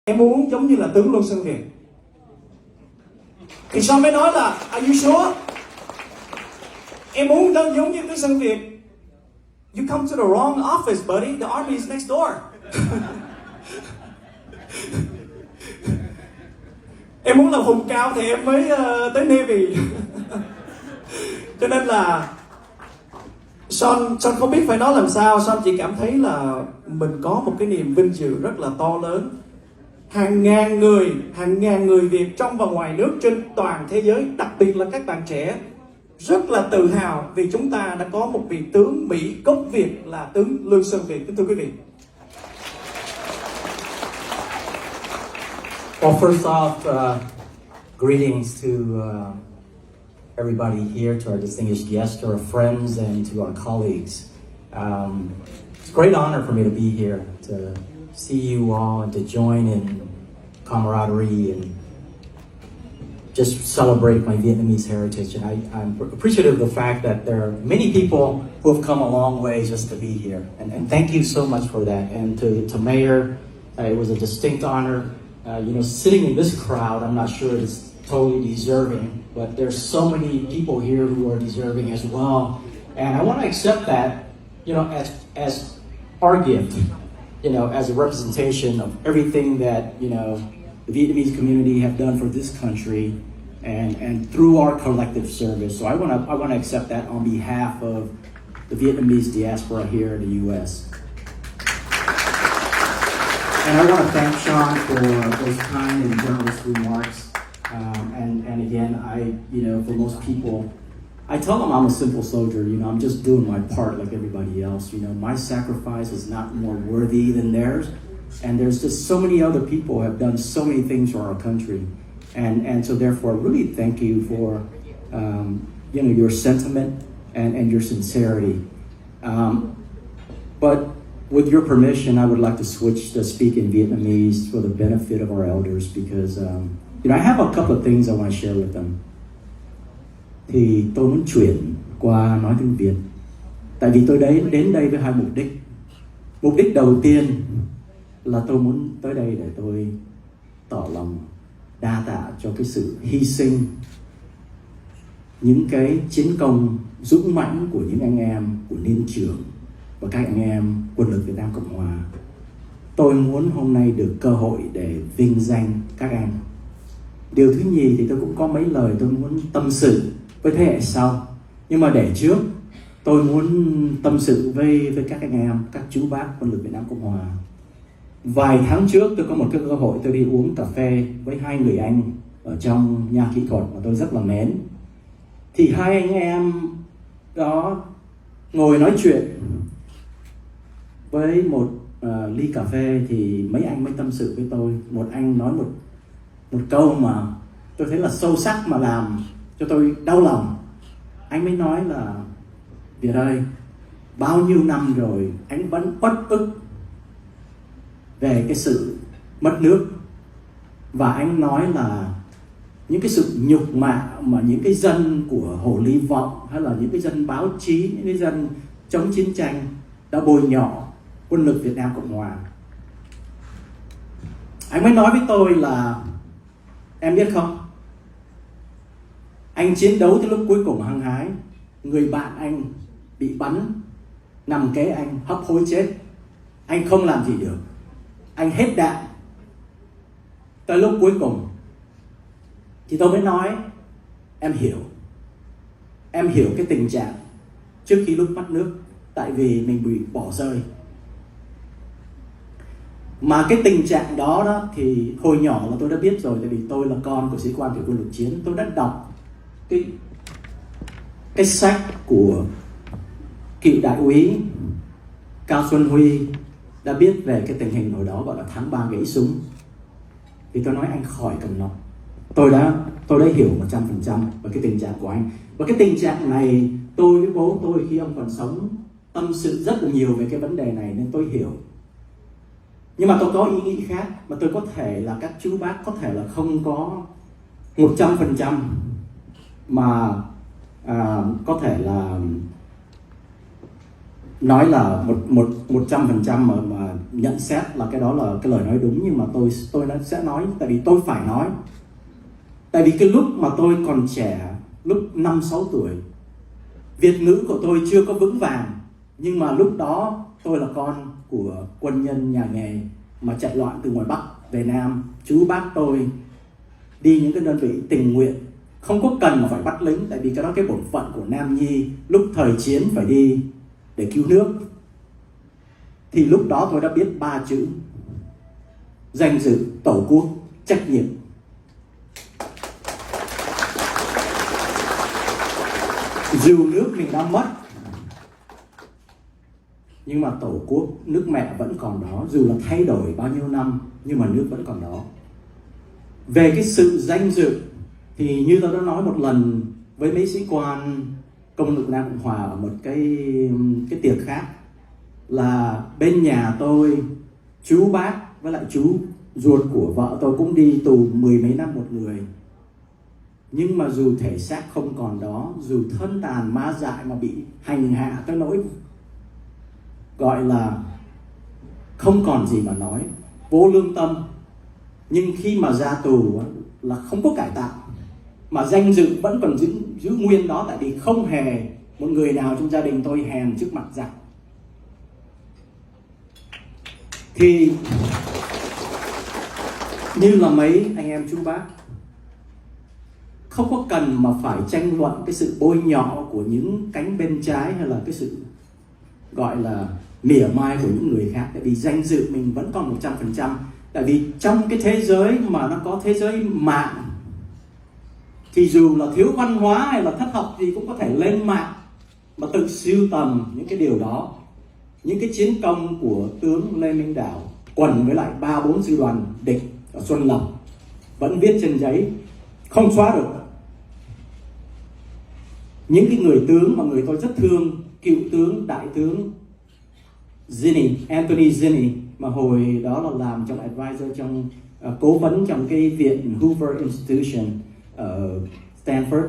Em muốn giống như là tướng Luân Sơn Việt. Thì Sean mới nói là are you sure? Em muốn giống như tướng Sơn Việt. You come to the wrong office, buddy. The army is next door. Em muốn làm hùng cao thì em mới tới Navy. Cho nên là Sean không biết phải nói làm sao. Sean chỉ cảm thấy là mình có một cái niềm vinh dự rất là to lớn. Hàng ngàn người Việt trong và ngoài nước trên toàn thế giới, đặc biệt là các bạn trẻ, rất là tự hào vì chúng ta đã có một vị tướng Mỹ gốc Việt là tướng Luân Sơn Việt. Kính thưa quý vị. Well, first off, greetings to everybody here, to our distinguished guests, to our friends, and to our colleagues. It's a great honor for me to be here, to see you all, and to join in camaraderie and just celebrate my Vietnamese heritage. And I'm appreciative of the fact that there are many people who have come a long way just to be here. And thank you so much for that. And to Mayor, it was a distinct honor. Sitting in this crowd, I'm not sure it's totally deserving, but there's so many people here who are deserving as well. And I want to accept that, as our gift, as a representation of everything that, the Vietnamese community have done for this country and through our collective service. So I want to accept that on behalf of the Vietnamese diaspora here in the U.S. And I want to thank Sean for those kind and generous remarks. And again, for most people, I tell them I'm a simple soldier. I'm just doing my part like everybody else. My sacrifice is not more worthy than theirs. And there's just so many other people who have done so many things for our country. And so therefore, really thank you for, your sentiment and your sincerity. But with your permission, I would like to switch to speak in Vietnamese for the benefit of our elders because, I have a couple of things I want to share with them. Thì tôi muốn chuyển qua nói tiếng Việt. Tại vì tôi đến đây với hai mục đích. Mục đích đầu tiên là tôi muốn tới đây để tôi tỏ lòng đa tạ cho cái sự hy sinh, những cái chiến công dũng mãnh của những anh em của Niên Trưởng và các anh em quân lực Việt Nam Cộng Hòa. Tôi muốn hôm nay được cơ hội để vinh danh các anh. Điều thứ nhì thì tôi cũng có mấy lời tôi muốn tâm sự với thế hệ sau. Nhưng mà để trước, tôi muốn tâm sự với các anh em, các chú bác quân lực Việt Nam Cộng Hòa. Vài tháng trước tôi có một cái cơ hội tôi đi uống cà phê với hai người anh ở trong nhà kỹ thuật mà tôi rất là mến. Thì hai anh em đó ngồi nói chuyện với một ly cà phê thì mấy anh mới tâm sự với tôi. Một anh nói một câu mà tôi thấy là sâu sắc mà làm cho tôi đau lòng. Anh mới nói là Việt ơi, bao nhiêu năm rồi anh vẫn uất ức về cái sự mất nước. Và anh nói là những cái sự nhục mạ mà những cái dân của Hồ Ly Vọng hay là những cái dân báo chí, những cái dân chống chiến tranh đã bôi nhọ quân lực Việt Nam Cộng Hòa. Anh mới nói với tôi là em biết không, anh chiến đấu tới lúc cuối cùng hăng hái, người bạn anh bị bắn nằm kế anh hấp hối chết, anh không làm gì được, anh hết đạn. Tới lúc cuối cùng thì tôi mới nói em hiểu cái tình trạng trước khi lúc mất nước, tại vì mình bị bỏ rơi. Mà cái tình trạng đó thì hồi nhỏ là tôi đã biết rồi, tại vì tôi là con của sĩ quan thủy quân lục chiến. Tôi đã đọc cái sách của cựu đại úy Cao Xuân Huy đã biết về cái tình hình hồi đó gọi là tháng 3 gãy súng. Thì tôi nói anh khỏi cần nói, tôi đã hiểu 100% về cái tình trạng của anh. Và cái tình trạng này tôi với bố tôi khi ông còn sống tâm sự rất là nhiều về cái vấn đề này nên tôi hiểu. Nhưng mà tôi có ý nghĩ khác, mà tôi có thể là các chú bác có thể là không có 100% mà có thể là nói là 100% mà nhận xét là cái đó là cái lời nói đúng, nhưng mà tôi sẽ nói tại vì tôi phải nói. Tại vì cái lúc mà tôi còn trẻ, lúc 5-6 tuổi, Việt ngữ của tôi chưa có vững vàng, nhưng mà lúc đó tôi là con của quân nhân nhà nghề mà chạy loạn từ ngoài Bắc về Nam. Chú bác tôi đi những cái đơn vị tình nguyện, không có cần mà phải bắt lính, tại vì cái đó cái bổn phận của nam nhi lúc thời chiến phải đi để cứu nước. Thì lúc đó tôi đã biết 3 chữ: danh dự, tổ quốc, trách nhiệm. Dù nước mình đã mất, nhưng mà tổ quốc, nước mẹ vẫn còn đó. Dù là thay đổi bao nhiêu năm, nhưng mà nước vẫn còn đó. Về cái sự danh dự thì như tôi đã nói một lần với mấy sĩ quan Công lực Nam Cộng Hòa ở một cái tiệc khác, là bên nhà tôi, chú bác với lại chú ruột của vợ tôi cũng đi tù 10 mấy năm một người. Nhưng mà dù thể xác không còn đó, dù thân tàn ma dại mà bị hành hạ tới nỗi gọi là không còn gì mà nói, vô lương tâm, nhưng khi mà ra tù là không có cải tạo, mà danh dự vẫn còn giữ nguyên đó. Tại vì không hề một người nào trong gia đình tôi hèn trước mặt giặc. Thì như là mấy anh em chú bác, không có cần mà phải tranh luận cái sự bôi nhọ của những cánh bên trái, hay là cái sự gọi là mỉa mai của những người khác. Tại vì danh dự mình vẫn còn 100%. Tại vì trong cái thế giới mà nó có thế giới mạng, thì dù là thiếu văn hóa hay là thất học gì cũng có thể lên mạng mà tự sưu tầm những cái điều đó. Những cái chiến công của tướng Lê Minh Đảo quần với lại 3-4 sư đoàn địch ở Xuân Lộc vẫn viết trên giấy, không xóa được. Những cái người tướng mà người tôi rất thương, cựu tướng, đại tướng Anthony Zinni, mà hồi đó là làm trong advisor, trong cố vấn trong cái viện Hoover Institution ở Stanford.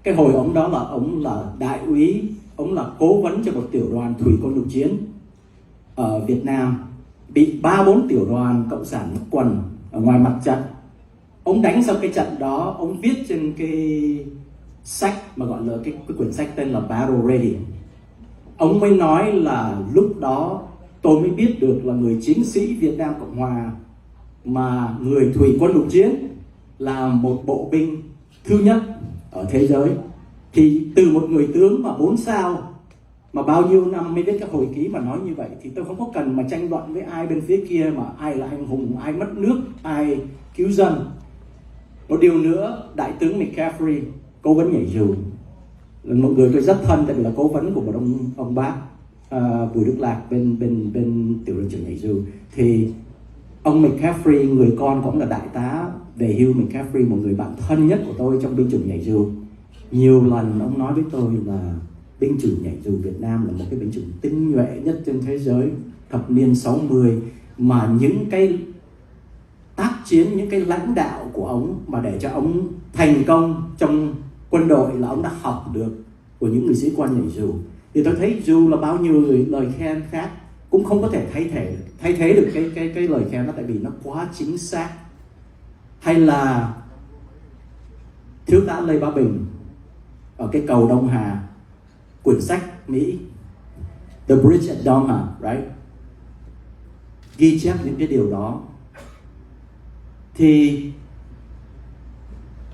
Cái hồi ông là đại úy, ông là cố vấn cho một tiểu đoàn thủy quân lục chiến ở Việt Nam, bị 3-4 tiểu đoàn cộng sản quần ở ngoài mặt trận. Ông đánh sau cái trận đó, ông viết trên cái sách mà gọi là cái quyển sách tên là Battle Ready. Ông mới nói là lúc đó tôi mới biết được là người chiến sĩ Việt Nam Cộng Hòa mà người thủy quân lục chiến là một bộ binh thứ nhất ở thế giới. Thì từ một người tướng mà 4 sao mà bao nhiêu năm mới viết cái hồi ký mà nói như vậy, thì tôi không có cần mà tranh luận với ai bên phía kia mà ai là anh hùng, ai mất nước, ai cứu dân. Một điều nữa, đại tướng McCaffrey, cố vấn nhảy dù, là một người tôi rất thân, tại vì là cố vấn của một ông bác Bùi Đức Lạc bên tiểu đội trưởng nhảy dù. Thì ông McCaffrey, người con của ông là đại tá về hưu McCaffrey, một người bạn thân nhất của tôi trong binh chủng nhảy dù. Nhiều lần ông nói với tôi là binh chủng nhảy dù Việt Nam là một cái binh chủng tinh nhuệ nhất trên thế giới. Thập niên 60 mà những cái tác chiến, những cái lãnh đạo của ông mà để cho ông thành công trong quân đội là ông đã học được của những người sĩ quan nhảy dù. Thì tôi thấy dù là bao nhiêu lời khen khác cũng không có thể thay thế được cái lời khen đó, tại vì nó quá chính xác. Hay là thiếu tá Lê Bá Bình ở cái cầu Đông Hà, quyển sách Mỹ The Bridge at Doha, right? Ghi chép những cái điều đó. Thì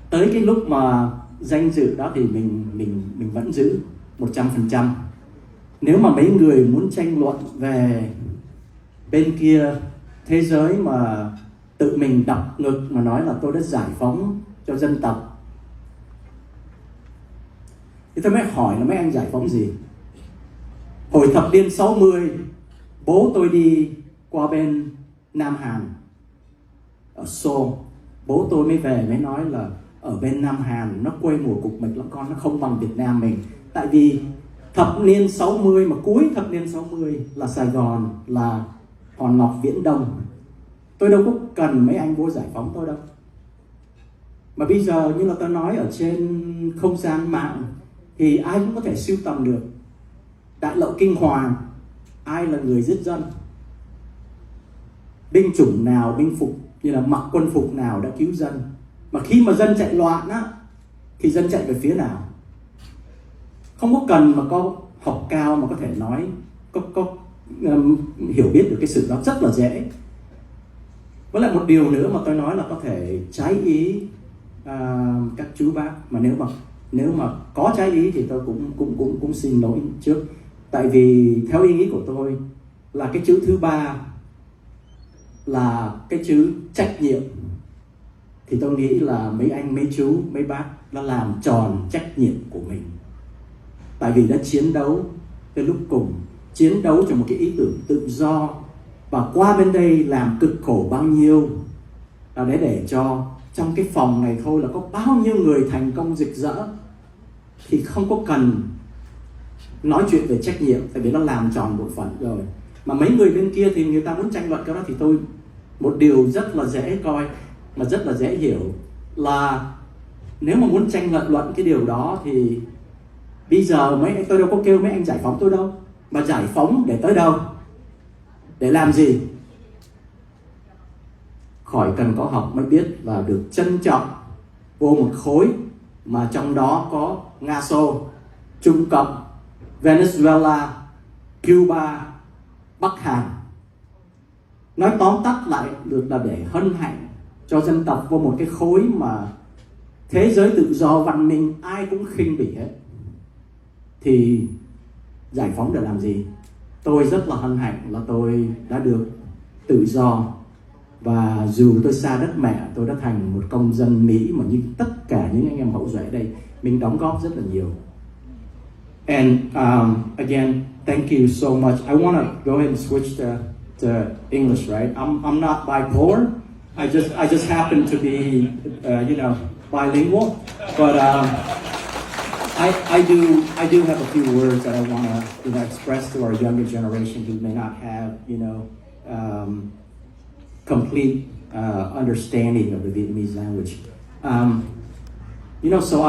tới cái lúc mà danh dự đó thì mình vẫn giữ 100%. Nếu mà mấy người muốn tranh luận về bên kia thế giới mà tự mình đập ngực mà nói là tôi đã giải phóng cho dân tộc, thì tôi mới hỏi là mấy anh giải phóng gì? Hồi thập niên 60, bố tôi đi qua bên Nam Hàn ở Seoul, bố tôi mới về mới nói là ở bên Nam Hàn nó quê mùa cục mịch lắm con, nó không bằng Việt Nam mình. Tại vì thập niên 60 mà cuối thập niên 60 là Sài Gòn, là Hòn Ngọc, Viễn Đông. Tôi đâu có cần mấy anh vô giải phóng tôi đâu. Mà bây giờ như là tôi nói ở trên không gian mạng thì ai cũng có thể sưu tầm được Đại Lộ Kinh Hoàng ai là người giết dân, binh chủng nào, binh phục như là mặc quân phục nào đã cứu dân. Mà khi mà dân chạy loạn á, thì dân chạy về phía nào? Không có cần mà có học cao mà có thể nói, có hiểu biết được cái sự đó, rất là dễ. Với lại một điều nữa mà tôi nói là có thể trái ý các chú bác, mà nếu mà có trái ý thì tôi cũng xin lỗi trước. Tại vì theo ý nghĩ của tôi là cái chữ thứ ba là cái chữ trách nhiệm, thì tôi nghĩ là mấy anh, mấy chú, mấy bác đã làm tròn trách nhiệm của mình. Tại vì đã chiến đấu tới lúc cùng, chiến đấu cho một cái ý tưởng tự do, và qua bên đây làm cực khổ bao nhiêu là để cho trong cái phòng này thôi là có bao nhiêu người thành công rực rỡ, thì không có cần nói chuyện về trách nhiệm, tại vì nó làm tròn bổn phận rồi. Mà mấy người bên kia thì người ta muốn tranh luận cái đó, thì tôi một điều rất là dễ coi mà rất là dễ hiểu là nếu mà muốn tranh luận cái điều đó thì bây giờ tôi đâu có kêu mấy anh giải phóng tôi đâu, mà giải phóng để tới đâu, để làm gì? Khỏi cần có học mới biết và được trân trọng vô một khối mà trong đó có Nga Xô, Trung Cộng, Venezuela, Cuba, Bắc Hàn. Nói tóm tắt lại được là để hân hạnh cho dân tộc vô một cái khối mà thế giới tự do văn minh ai cũng khinh bỉ hết. Thì giải phóng để làm gì? Tôi rất là hân hạnh là tôi đã được tự do, và dù tôi xa đất mẹ, tôi đã thành một công dân Mỹ mà như tất cả những anh em hậu duệ đây, mình đóng góp rất là nhiều. And again, thank you so much. I want to go ahead and switch to English, right? I'm not bipolar. I just happen to be, bilingual. But I do have a few words that I want to, express to our younger generation who may not have, complete understanding of the Vietnamese language. So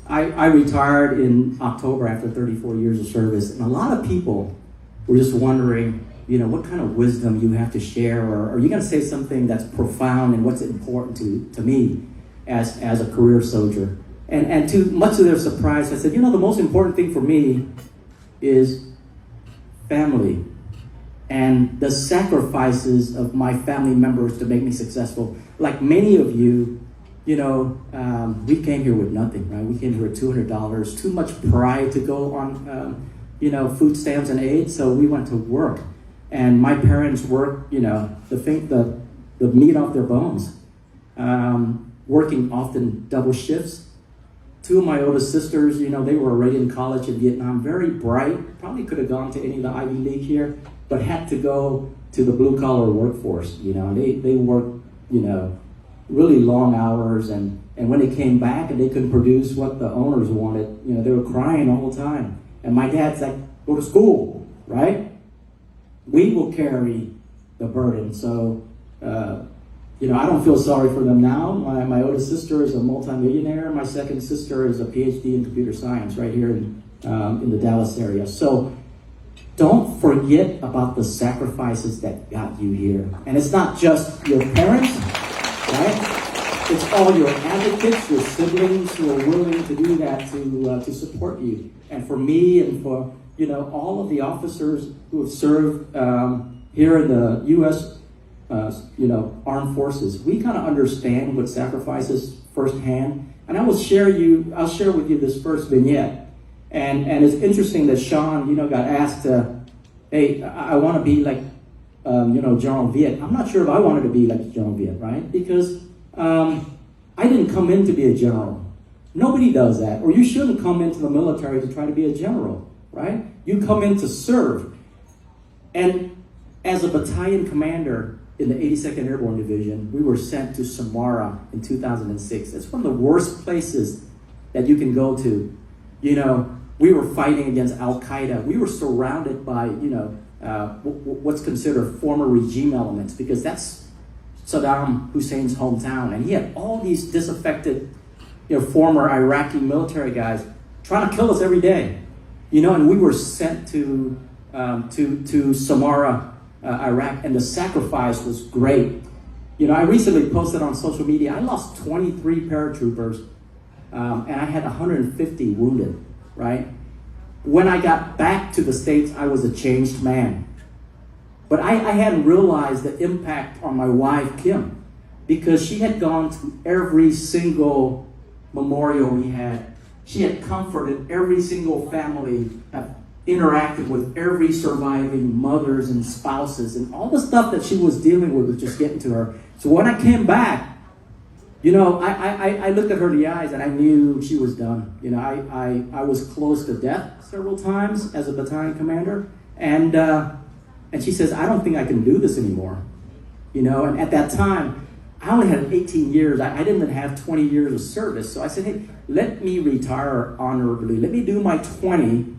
I retired in October after 34 years of service, and a lot of people were just wondering, what kind of wisdom you have to share, or are you going to say something that's profound and what's important to me as a career soldier? And to much of their surprise, I said, the most important thing for me is family and the sacrifices of my family members to make me successful. Like many of you, we came here with nothing, right? We came here with $200, too much pride to go on, food stamps and aid, so we went to work. And my parents worked, the meat off their bones, working often double shifts. Two of my oldest sisters, they were already in college in Vietnam, very bright, probably could have gone to any of the Ivy League here, but had to go to the blue-collar workforce. They worked, really long hours, and when they came back and they couldn't produce what the owners wanted, they were crying all the time. And my dad's like, go to school, right? We will carry the burden. So, I don't feel sorry for them now. My oldest sister is a multimillionaire. My second sister is a PhD in computer science right here in the Dallas area. So don't forget about the sacrifices that got you here. And it's not just your parents, right? It's all your advocates, your siblings who are willing to do that to support you. And for me and for, all of the officers who have served here in the U.S. Armed forces, we kind of understand what sacrifices firsthand. And I'll share with you this first vignette. And it's interesting that Sean, got asked, hey, I want to be like, General Viet. I'm not sure if I wanted to be like General Viet, right? Because I didn't come in to be a general. Nobody does that. Or you shouldn't come into the military to try to be a general, right? You come in to serve. And as a battalion commander in the 82nd Airborne Division, we were sent to Samara in 2006. It's one of the worst places that you can go to. We were fighting against Al-Qaeda. We were surrounded by, what's considered former regime elements, because that's Saddam Hussein's hometown. And he had all these disaffected, former Iraqi military guys trying to kill us every day. You know, and we were sent to Samara, Iraq, and the sacrifice was great. You know, I recently posted on social media, I lost 23 paratroopers, and I had 150 wounded, right? When I got back to the States, I was a changed man. But I hadn't realized the impact on my wife, Kim, because she had gone to every single memorial we had. She had comforted every single family, interacted with every surviving mothers and spouses, and all the stuff that she was dealing with was just getting to her. So when I came back, you know, I looked at her in the eyes and I knew she was done. You know, I was close to death several times as a battalion commander, and she says, I don't think I can do this anymore. You know, and at that time, I only had 18 years. I didn't even have 20 years of service. So I said, hey, let me retire honorably. Let me do my 20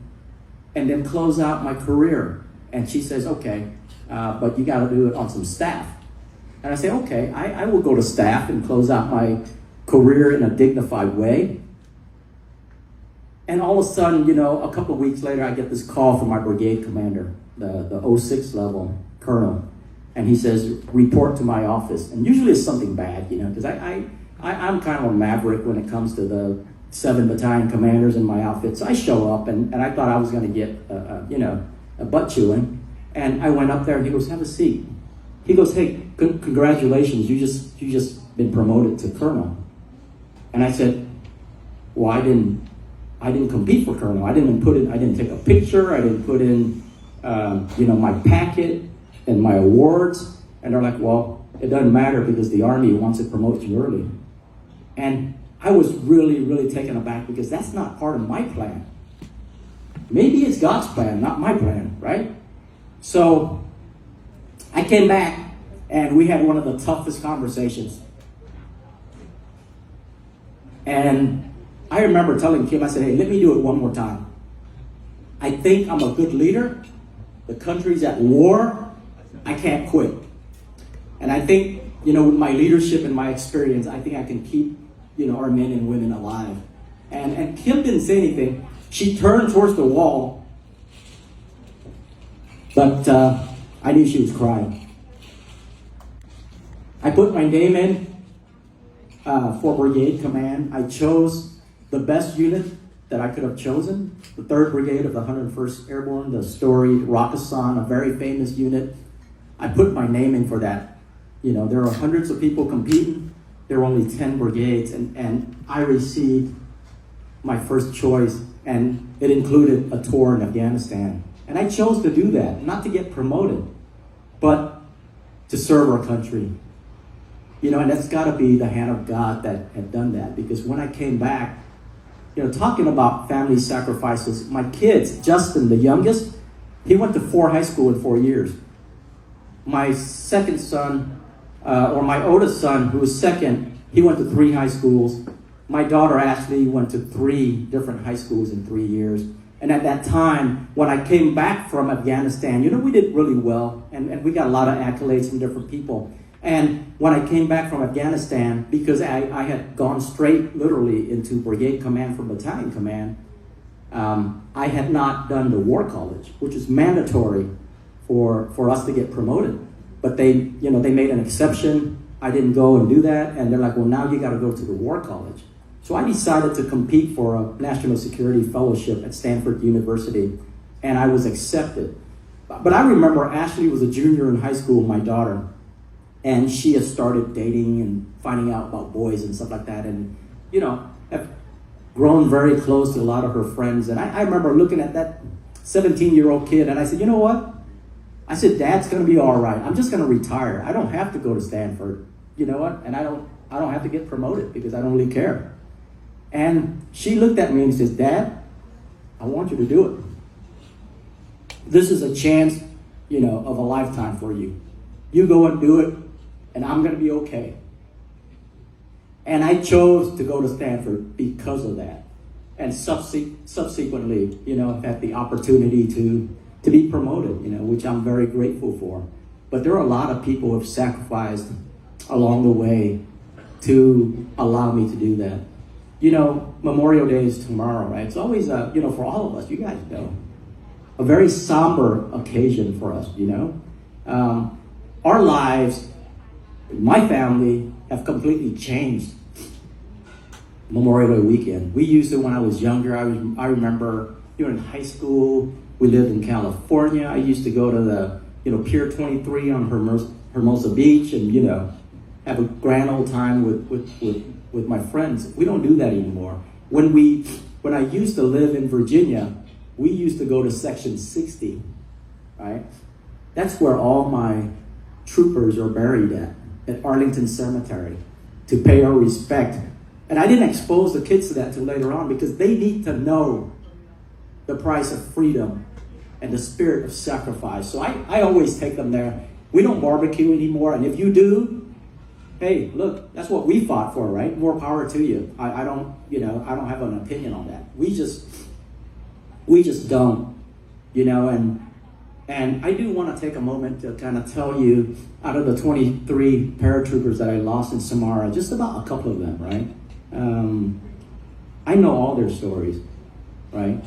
and then close out my career. And she says, okay, but you got to do it on some staff. And I say, okay, I will go to staff and close out my career in a dignified way. And all of a sudden, you know, a couple of weeks later, I get this call from my brigade commander, the 06 level colonel. And he says, report to my office. And usually it's something bad, you know, because I'm kind of a maverick when it comes to the 7 battalion commanders in my outfit. So I show up, and I thought I was going to get, you know, a butt chewing. And I went up there, and he goes, have a seat. He goes, hey, congratulations, you just been promoted to colonel. And I said, well, I didn't compete for colonel. I didn't take a picture. I didn't put in, you know, my packet and my awards. And they're like, well, it doesn't matter because the Army wants to promote you early. And I was really, really taken aback because that's not part of my plan. Maybe it's God's plan, not my plan, right? So I came back and we had one of the toughest conversations. And I remember telling Kim, I said, hey, let me do it one more time. I think I'm a good leader. The country's at war. I can't quit. And I think, you know, with my leadership and my experience, I think I can keep, you know, our men and women alive. And Kim didn't say anything. She turned towards the wall, but I knew she was crying. I put my name in for brigade command. I chose the best unit that I could have chosen, the 3rd Brigade of the 101st Airborne, the storied Rakkasan, a very famous unit. I put my name in for that. You know, there are hundreds of people competing. There were only 10 brigades, and I received my first choice, and it included a tour in Afghanistan. And I chose to do that, not to get promoted, but to serve our country. You know, and that's got to be the hand of God that had done that, because when I came back, you know, talking about family sacrifices, my kids, Justin, the youngest, he went to 4 high school in 4 years. My second son, or my oldest son, who was second, he went to 3 high schools. My daughter, Ashley, went to 3 different high schools in 3 years. And at that time, when I came back from Afghanistan, you know, we did really well, and we got a lot of accolades from different people. And when I came back from Afghanistan, because I had gone straight, literally, into brigade command from battalion command, I had not done the war college, which is mandatory for us to get promoted. But they made an exception. I didn't go and do that, and they're like, well, now you got to go to the war college. So I decided to compete for a national security fellowship at Stanford University, and I was accepted. But I remember Ashley was a junior in high school, my daughter, and she had started dating and finding out about boys and stuff like that, and, you know, have grown very close to a lot of her friends. And I remember looking at that 17-year-old kid, and I said, you know what? I said, Dad's going to be all right. I'm just going to retire. I don't have to go to Stanford. You know what? And I don't have to get promoted because I don't really care. And she looked at me and says, Dad, I want you to do it. This is a chance, you know, of a lifetime for you. You go and do it, and I'm going to be okay. And I chose to go to Stanford because of that. And subsequently, you know, I've had the opportunity to be promoted, you know, which I'm very grateful for. But there are a lot of people who have sacrificed along the way to allow me to do that. You know, Memorial Day is tomorrow, right? It's always, you know, for all of us, you guys know, a very somber occasion for us, you know. Our lives, my family, have completely changed Memorial Day weekend. We used to, when I was younger, I remember, you know, in high school, we lived in California. I used to go to the, you know, Pier 23 on Hermosa Beach and, you know, have a grand old time with my friends. We don't do that anymore. When I used to live in Virginia, we used to go to Section 60, right? That's where all my troopers are buried at Arlington Cemetery, to pay our respect. And I didn't expose the kids to that till later on, because they need to know the price of freedom and the spirit of sacrifice. So I always take them there. We don't barbecue anymore, and if you do, hey, look, that's what we fought for, right? More power to you. I don't, you know, I don't have an opinion on that. We just don't, you know, and I do want to take a moment to kind of tell you, out of the 23 paratroopers that I lost in Samara, just about a couple of them, right? I know all their stories, right?